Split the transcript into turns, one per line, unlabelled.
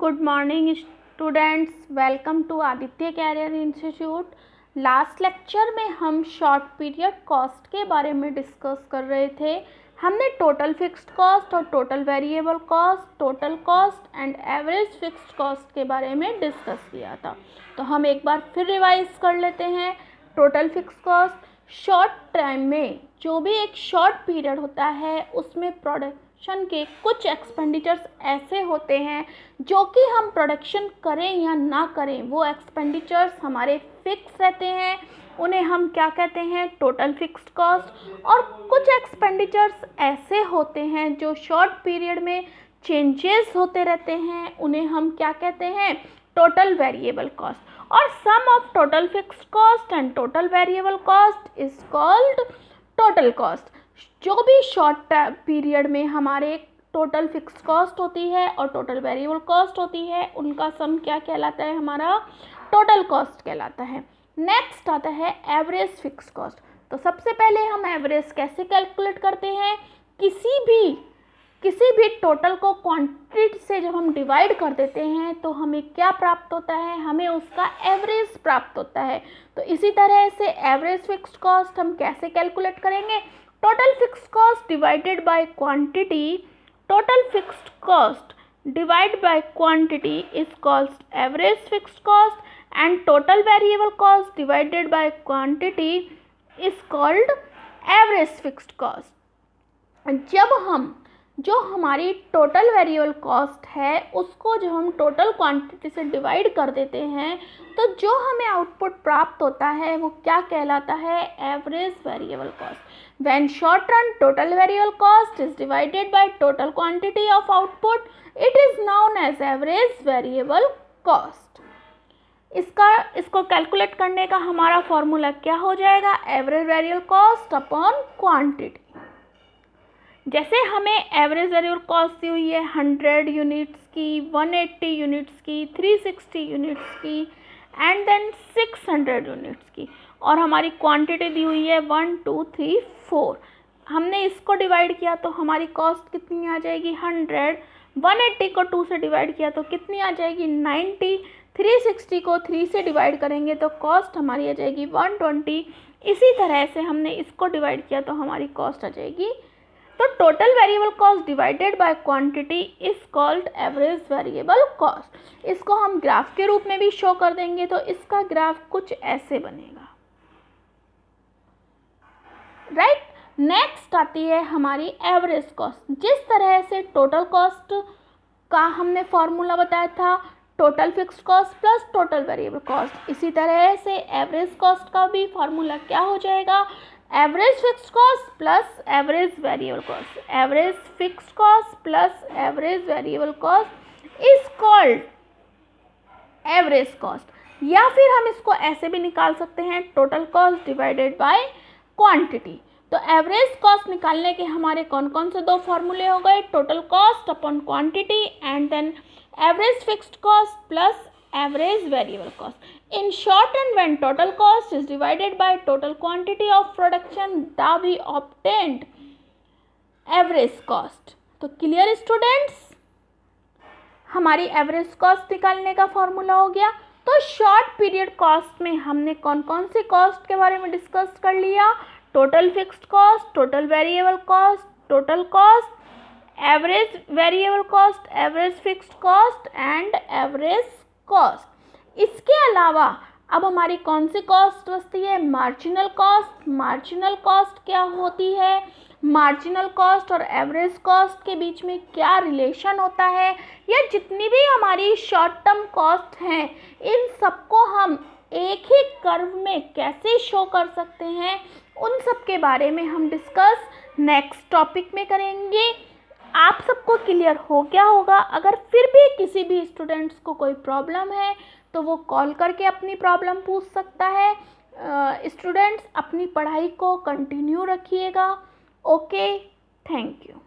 Good morning students, welcome to Aditya career institute. Last lecture में हम short period cost के बारे में डिस्कस कर रहे थे। हमने टोटल फिक्स्ड कॉस्ट और total variable cost, total cost and average fixed cost के बारे में डिस्कस किया था। तो हम एक बार फिर रिवाइज कर लेते हैं। Total fixed cost, short time में जो भी एक शॉर्ट पीरियड होता है उसमें प्रोडक्शन के कुछ एक्सपेंडिचर्स ऐसे होते हैं जो कि हम प्रोडक्शन करें या ना करें वो एक्सपेंडिचर्स हमारे फिक्स रहते हैं, उन्हें हम क्या कहते हैं, टोटल फिक्स्ड कॉस्ट। और कुछ एक्सपेंडिचर्स ऐसे होते हैं जो शॉर्ट पीरियड में चेंजेस होते रहते हैं, उन्हें हम क्या कहते हैं, टोटल वेरिएबल कॉस्ट। और sum of total fixed cost and total variable cost is called total cost. जो भी शॉर्ट पीरियड में हमारे टोटल फिक्स्ड कॉस्ट होती है और टोटल वेरिएबल कॉस्ट होती है उनका सम क्या कहलाता है, हमारा टोटल कॉस्ट कहलाता है। नेक्स्ट आता है एवरेज फिक्स्ड कॉस्ट। तो सबसे पहले हम एवरेज कैसे कैलकुलेट करते हैं, किसी भी टोटल को क्वांटिटी से जब हम डिवाइड कर देते हैं तो हमें क्या प्राप्त होता है, हमें उसका एवरेज प्राप्त होता है। तो इसी तरह से एवरेज फिक्स्ड कॉस्ट हम कैसे कैलकुलेट करेंगे, total fixed cost divided by quantity, total fixed cost divide by quantity is called average fixed cost and total variable cost divided by quantity is called average fixed cost. जो हमारी total variable cost है उसको जब हम total quantity से divide कर देते हैं तो जो हमें आउटपुट प्राप्त होता है वो क्या कहलाता है, average variable cost. When short run total variable cost is divided by total quantity of output it is known as average variable cost. इसको कैलकुलेट करने का हमारा फॉर्मूला क्या हो जाएगा, average variable cost upon quantity. जैसे हमें एवरेज वेरिएबल कॉस्ट दी हुई है 100 यूनिट्स की, 180 यूनिट्स की, 360 यूनिट्स की एंड देन 600 यूनिट्स की, और हमारी क्वांटिटी दी हुई है 1 2 3 4। हमने इसको डिवाइड किया तो हमारी कॉस्ट कितनी आ जाएगी, 100। 180 को 2 से डिवाइड किया तो कितनी आ जाएगी, 90। 360 को 3 से डिवाइड करेंगे तो कॉस्ट हमारी आ जाएगी 120। इसी तरह से हमने इसको डिवाइड किया तो हमारी कॉस्ट आ जाएगी। तो total variable cost divided by quantity is called average variable cost. इसको हम ग्राफ के रूप में भी शो कर देंगे तो इसका ग्राफ कुछ ऐसे बनेगा, राइट। नेक्स्ट आती है हमारी एवरेज कॉस्ट। जिस तरह से टोटल कॉस्ट का हमने फॉर्मूला बताया था, total fixed cost plus total variable cost, इसी तरह से एवरेज कॉस्ट का भी फॉर्मूला क्या हो जाएगा, average fixed cost plus average variable cost. Average fixed cost plus average variable cost is called average cost. या फिर हम इसको ऐसे भी निकाल सकते हैं, total cost divided by quantity. तो एवरेज कॉस्ट निकालने के हमारे कौन कौन से दो फॉर्मूले हो गए, total cost upon quantity and then average fixed cost plus average variable cost. In short, and when total cost is divided by total quantity of production, the we obtained average cost. तो clear students, हमारी average cost निकालने का formula हो गया। तो short period cost में हमने कौन कौन सी कॉस्ट के बारे में डिस्कस कर लिया, total fixed cost, total variable cost, total cost, average variable cost, average fixed cost and average cost. इसके अलावा अब हमारी कौन सी कॉस्ट बचती है, मार्जिनल कॉस्ट। मार्जिनल कॉस्ट क्या होती है, मार्जिनल कॉस्ट और एवरेज कॉस्ट के बीच में क्या रिलेशन होता है, या जितनी भी हमारी शॉर्ट टर्म कॉस्ट हैं इन सबको हम एक ही कर्व में कैसे शो कर सकते हैं, उन सब के बारे में हम डिस्कस नेक्स्ट टॉपिक में करेंगे। आप सबको क्लियर हो गया होगा। अगर फिर भी किसी भी स्टूडेंट्स को कोई प्रॉब्लम है तो वो कॉल करके अपनी प्रॉब्लम पूछ सकता है। स्टूडेंट्स अपनी पढ़ाई को कंटिन्यू रखिएगा। Okay, thank you.